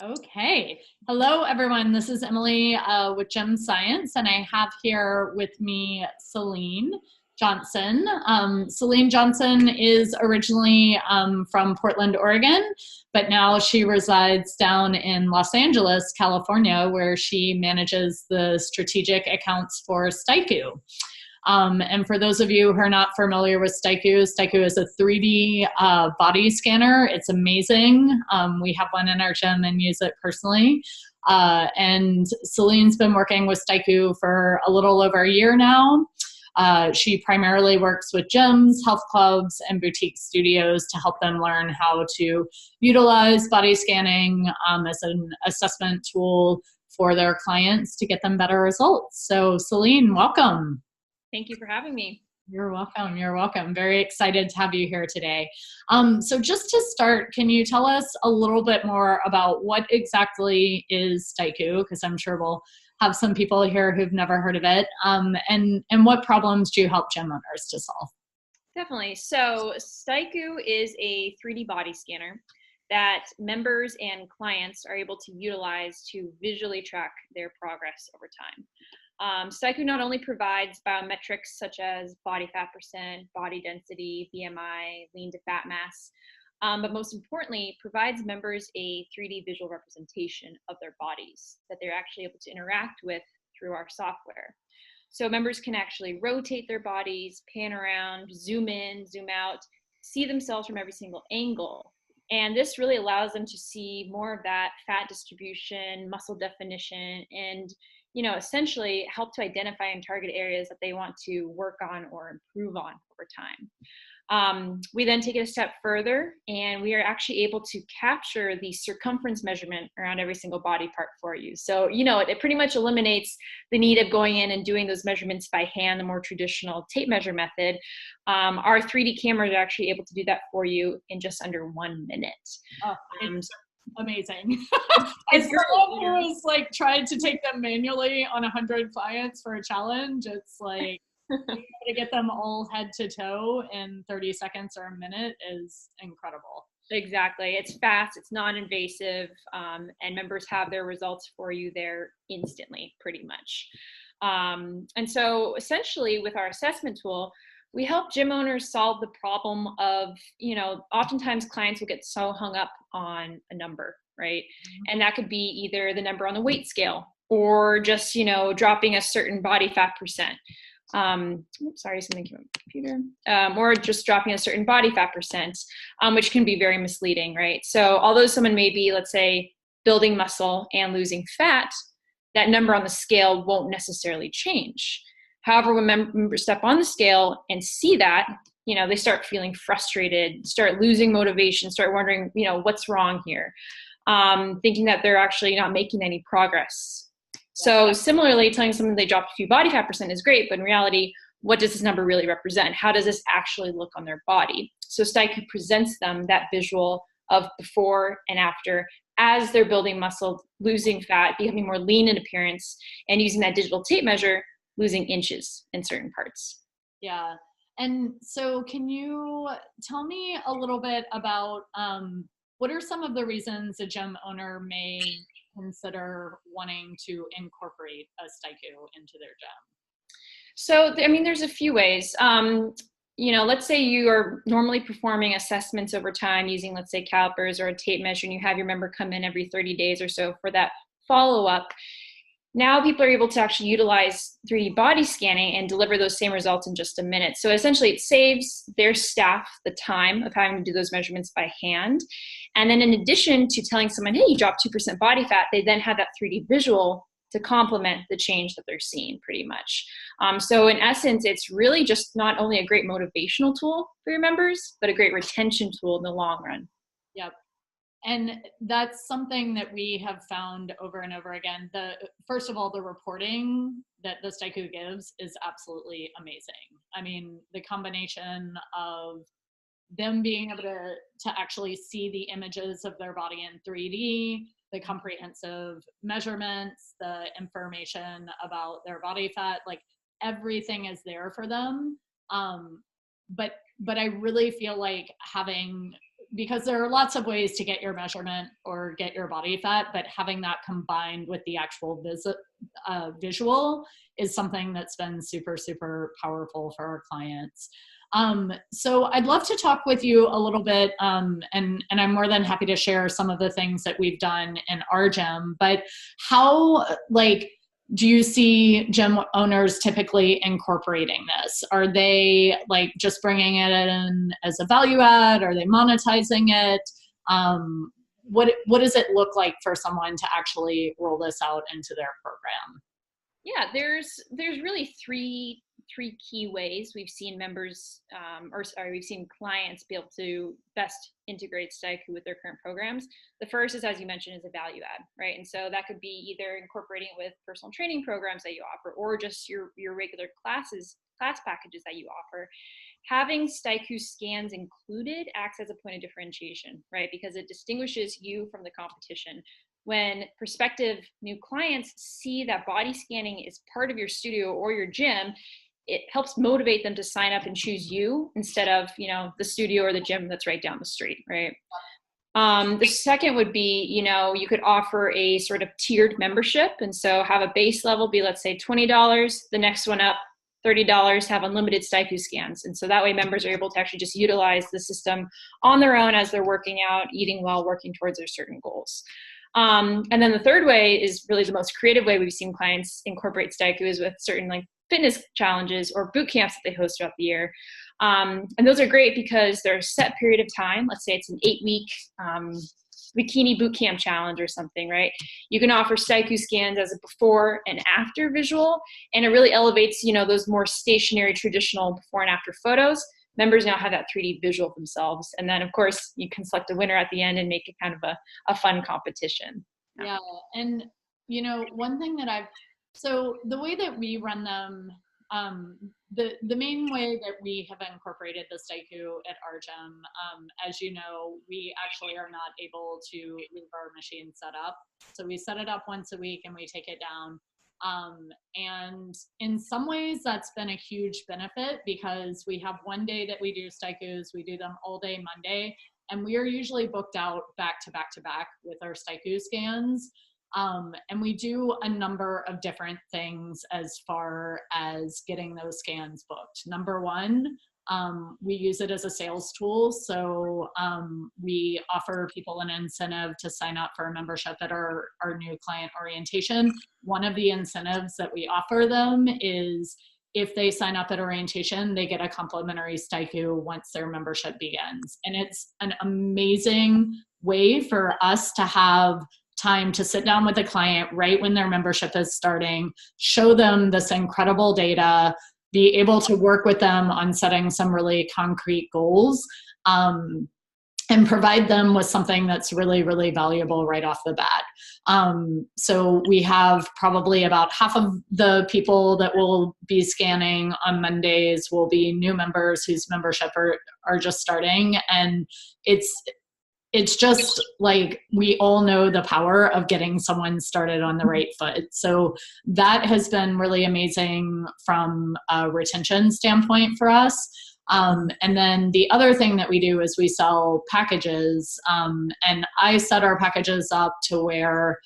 Okay. Hello, everyone. This is Emily with Gem Science, and I have here with me Celine Johnson. Celine Johnson is originally from Portland, Oregon, but now she resides down in Los Angeles, California, where she manages the strategic accounts for Styku. And for those of you who are not familiar with Styku, Styku is a 3D body scanner. It's amazing. We have one in our gym and use it personally. And Celine's been working with Styku for a little over a year now. She primarily works with gyms, health clubs, and boutique studios to help them learn how to utilize body scanning as an assessment tool for their clients to get them better results. So Celine, welcome. Thank you for having me. You're welcome. You're welcome. Very excited to have you here today. So just to start, can you tell us a little bit more about what exactly is Styku? Because I'm sure we'll have some people here who've never heard of it. And what problems do you help gym owners to solve? Definitely. So Styku is a 3D body scanner that members and clients are able to utilize to visually track their progress over time. Styku not only provides biometrics such as body fat percent, body density, BMI, lean to fat mass, but most importantly, provides members a 3D visual representation of their bodies that they're actually able to interact with through our software. So members can actually rotate their bodies, pan around, zoom in, zoom out, see themselves from every single angle. And this really allows them to see more of that fat distribution, muscle definition, and essentially help to identify and target areas that they want to work on or improve on over time. We then take it a step further, and we are actually able to capture the circumference measurement around every single body part for you. So, it pretty much eliminates the need of going in and doing those measurements by hand, the more traditional tape measure method. Our 3D cameras are actually able to do that for you in just under 1 minute. Oh, amazing. As someone who was like tried to take them manually on 100 clients for a challenge, it's like to get them all head to toe in 30 seconds or a minute is incredible. Exactly. It's fast, it's non-invasive, and members have their results for you there instantly, pretty much. And so essentially with our assessment tool, we help gym owners solve the problem of, oftentimes clients will get so hung up on a number, right? And that could be either the number on the weight scale or just, dropping a certain body fat percent. Sorry, something came on the computer. Or just dropping a certain body fat percent, which can be very misleading, right? So although someone may be, let's say, building muscle and losing fat, that number on the scale won't necessarily change. However, when members step on the scale and see that, they start feeling frustrated, start losing motivation, start wondering, what's wrong here, thinking that they're actually not making any progress. So similarly, telling someone they dropped a few body fat percent is great, but in reality, what does this number really represent? How does this actually look on their body? So Styku presents them that visual of before and after as they're building muscle, losing fat, becoming more lean in appearance, and using that digital tape measure, losing inches in certain parts. Yeah. And so can you tell me a little bit about what are some of the reasons a gym owner may consider wanting to incorporate a Styku into their gym? So, there's a few ways. Let's say you are normally performing assessments over time using, let's say, calipers or a tape measure, and you have your member come in every 30 days or so for that follow-up. Now people are able to actually utilize 3D body scanning and deliver those same results in just a minute. So essentially it saves their staff the time of having to do those measurements by hand. And then in addition to telling someone, hey, you dropped 2% body fat, they then have that 3D visual to complement the change that they're seeing pretty much. So in essence, it's really just not only a great motivational tool for your members, but a great retention tool in the long run. Yep. And that's something that we have found over and over again. First of all, the reporting that the Styku gives is absolutely amazing. The combination of them being able to actually see the images of their body in 3D, the comprehensive measurements, the information about their body fat, like everything is there for them. But I really feel like having because there are lots of ways to get your measurement or get your body fat, but having that combined with the actual visual is something that's been super, super powerful for our clients. So I'd love to talk with you a little bit, and I'm more than happy to share some of the things that we've done in our gym, but how, like, do you see gym owners typically incorporating this? Are they like just bringing it in as a value add? Are they monetizing it? What does it look like for someone to actually roll this out into their program? Yeah, there's really three key ways we've seen members, we've seen clients be able to best integrate Styku with their current programs. The first is, as you mentioned, is a value add, right? And so that could be either incorporating it with personal training programs that you offer, or just your regular class packages that you offer. Having Styku scans included acts as a point of differentiation, right? Because it distinguishes you from the competition. When prospective new clients see that body scanning is part of your studio or your gym, it helps motivate them to sign up and choose you instead of, the studio or the gym that's right down the street, right? The second would be, you could offer a sort of tiered membership. And so have a base level be, let's say, $20, the next one up, $30, have unlimited Styku scans. And so that way members are able to actually just utilize the system on their own as they're working out, eating well, working towards their certain goals. And then the third way is really the most creative way we've seen clients incorporate Styku is with certain like fitness challenges or boot camps that they host throughout the year. And those are great because they're a set period of time. Let's say it's an 8-week bikini boot camp challenge or something, right? You can offer Styku scans as a before and after visual, and it really elevates, those more stationary traditional before and after photos. Members now have that 3D visual themselves. And then, of course, you can select a winner at the end and make it kind of a fun competition. Yeah. And, one thing that so the way that we run them, the main way that we have incorporated the Styku at our gym, as you know, we actually are not able to leave our machine set up. So we set it up once a week and we take it down. And in some ways that's been a huge benefit because we have one day that we do Stykus, we do them all day Monday, and we are usually booked out back to back to back with our Styku scans. And we do a number of different things as far as getting those scans booked. Number one, we use it as a sales tool. So we offer people an incentive to sign up for a membership at our new client orientation. One of the incentives that we offer them is if they sign up at orientation, they get a complimentary Styku once their membership begins. And it's an amazing way for us to have time to sit down with a client right when their membership is starting, show them this incredible data, be able to work with them on setting some really concrete goals, and provide them with something that's really, really valuable right off the bat. So we have probably about half of the people that will be scanning on Mondays will be new members whose membership are just starting. And it's just like we all know the power of getting someone started on the right foot. So that has been really amazing from a retention standpoint for us. And then the other thing that we do is we sell packages, and I set our packages up to where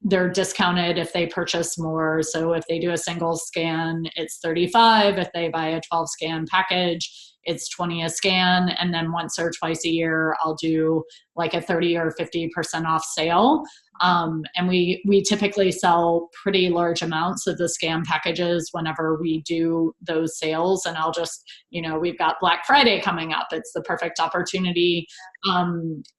they're discounted if they purchase more. So if they do a single scan, it's $35. If they buy a 12 scan package, it's $20 a scan. And then once or twice a year, I'll do like a 30 or 50% off sale. And we typically sell pretty large amounts of the scan packages whenever we do those sales. And I'll just, we've got Black Friday coming up. It's the perfect opportunity.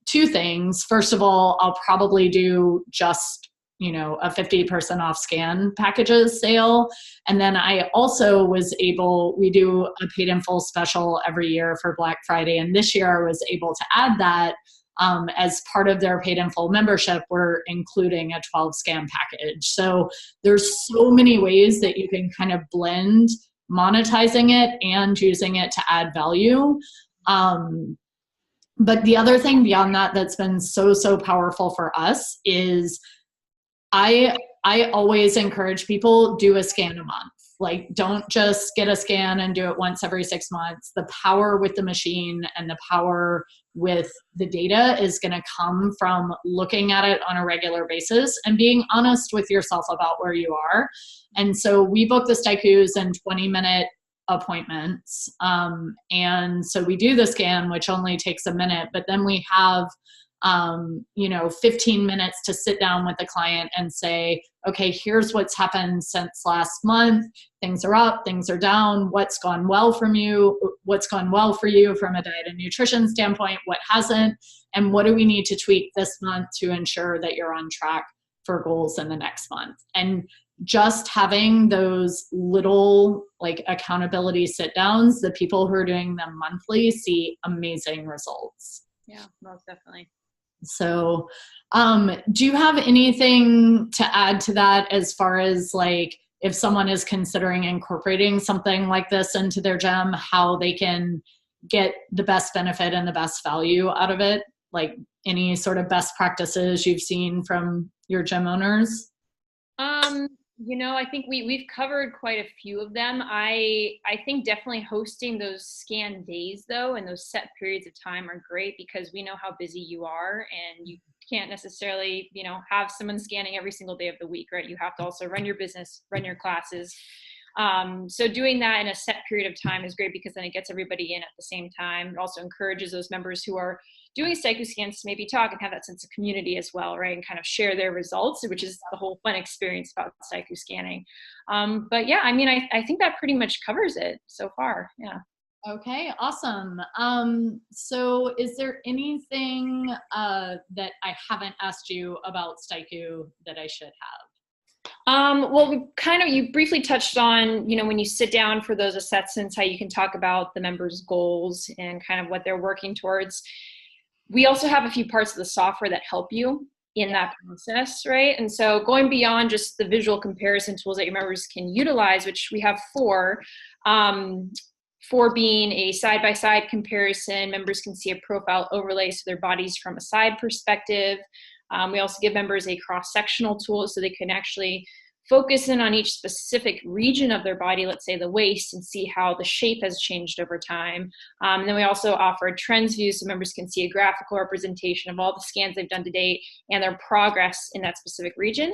Two things. First of all, I'll probably do just a 50% off scan packages sale. And then I also we do a paid in full special every year for Black Friday. And this year I was able to add that as part of their paid in full membership, we're including a 12 scan package. So there's so many ways that you can kind of blend monetizing it and using it to add value. But the other thing beyond that that's been so powerful for us is I always encourage people, do a scan a month. Like, don't just get a scan and do it once every 6 months. The power with the machine and the power with the data is going to come from looking at it on a regular basis and being honest with yourself about where you are. And so we book the Stykus in 20-minute appointments. And so we do the scan, which only takes a minute, but then we have 15 minutes to sit down with the client and say, okay, here's what's happened since last month. Things are up, things are down. What's gone well from you? What's gone well for you from a diet and nutrition standpoint? What hasn't? And what do we need to tweak this month to ensure that you're on track for goals in the next month? And just having those little like accountability sit downs, the people who are doing them monthly see amazing results. Yeah, most definitely. So, do you have anything to add to that as far as like if someone is considering incorporating something like this into their gym, how they can get the best benefit and the best value out of it? Like any sort of best practices you've seen from your gym owners? I think we've covered quite a few of them. I think definitely hosting those scan days though, and those set periods of time are great because we know how busy you are and you can't necessarily, have someone scanning every single day of the week, right? You have to also run your business, run your classes. So doing that in a set period of time is great because then it gets everybody in at the same time. It also encourages those members who are doing Styku scans to maybe talk and have that sense of community as well, right? And kind of share their results, which is the whole fun experience about Styku scanning. But yeah, I think that pretty much covers it so far. Yeah. Okay, awesome. So is there anything that I haven't asked you about Styku that I should have? Well, you briefly touched on, when you sit down for those assessments, how you can talk about the members' goals and kind of what they're working towards. We also have a few parts of the software that help you in that process, right? And so going beyond just the visual comparison tools that your members can utilize, which we have four being a side-by-side comparison. Members can see a profile overlay so their bodies from a side perspective. We also give members a cross-sectional tool so they can actually focus in on each specific region of their body, let's say the waist, and see how the shape has changed over time. And then we also offer a trends view so members can see a graphical representation of all the scans they've done to date and their progress in that specific region.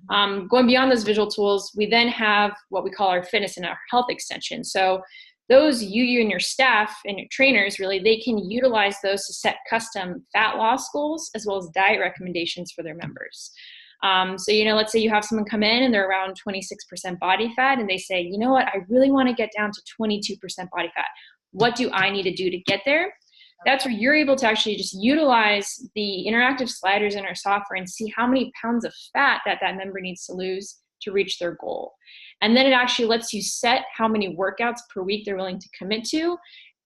Going beyond those visual tools, we then have what we call our fitness and our health extension. So those you and your staff and your trainers, really, they can utilize those to set custom fat loss goals as well as diet recommendations for their members. So, let's say you have someone come in and they're around 26% body fat and they say, you know what, I really want to get down to 22% body fat. What do I need to do to get there? That's where you're able to actually just utilize the interactive sliders in our software and see how many pounds of fat that member needs to lose to reach their goal. And then it actually lets you set how many workouts per week they're willing to commit to,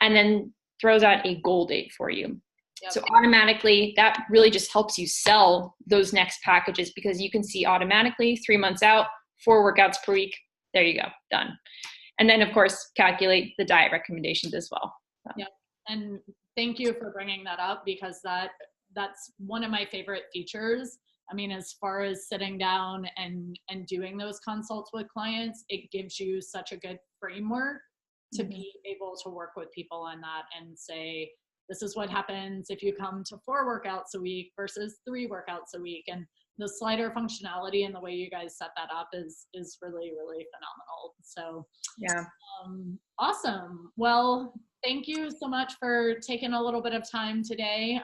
and then throws out a goal date for you. Yep. So automatically, that really just helps you sell those next packages because you can see automatically 3 months out, 4 workouts per week. There you go, done. And then, of course, calculate the diet recommendations as well. So. Yeah, and thank you for bringing that up because that's one of my favorite features. As far as sitting down and doing those consults with clients, it gives you such a good framework to be able to work with people on that and say, this is what happens if you come to 4 workouts a week versus 3 workouts a week. And the slider functionality and the way you guys set that up is really, really phenomenal. So yeah. Awesome. Well, thank you so much for taking a little bit of time today.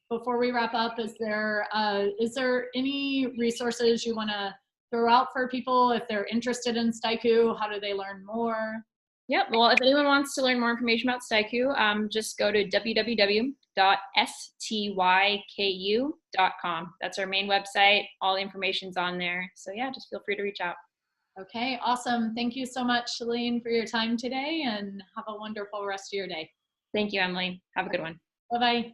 Before we wrap up, is there any resources you want to throw out for people if they're interested in Styku? How do they learn more? Yep. Well, if anyone wants to learn more information about Styku, just go to www.styku.com. That's our main website. All the information's on there. So yeah, just feel free to reach out. Okay, awesome. Thank you so much, Shalene, for your time today, and have a wonderful rest of your day. Thank you, Emily. Have a good one. Bye-bye.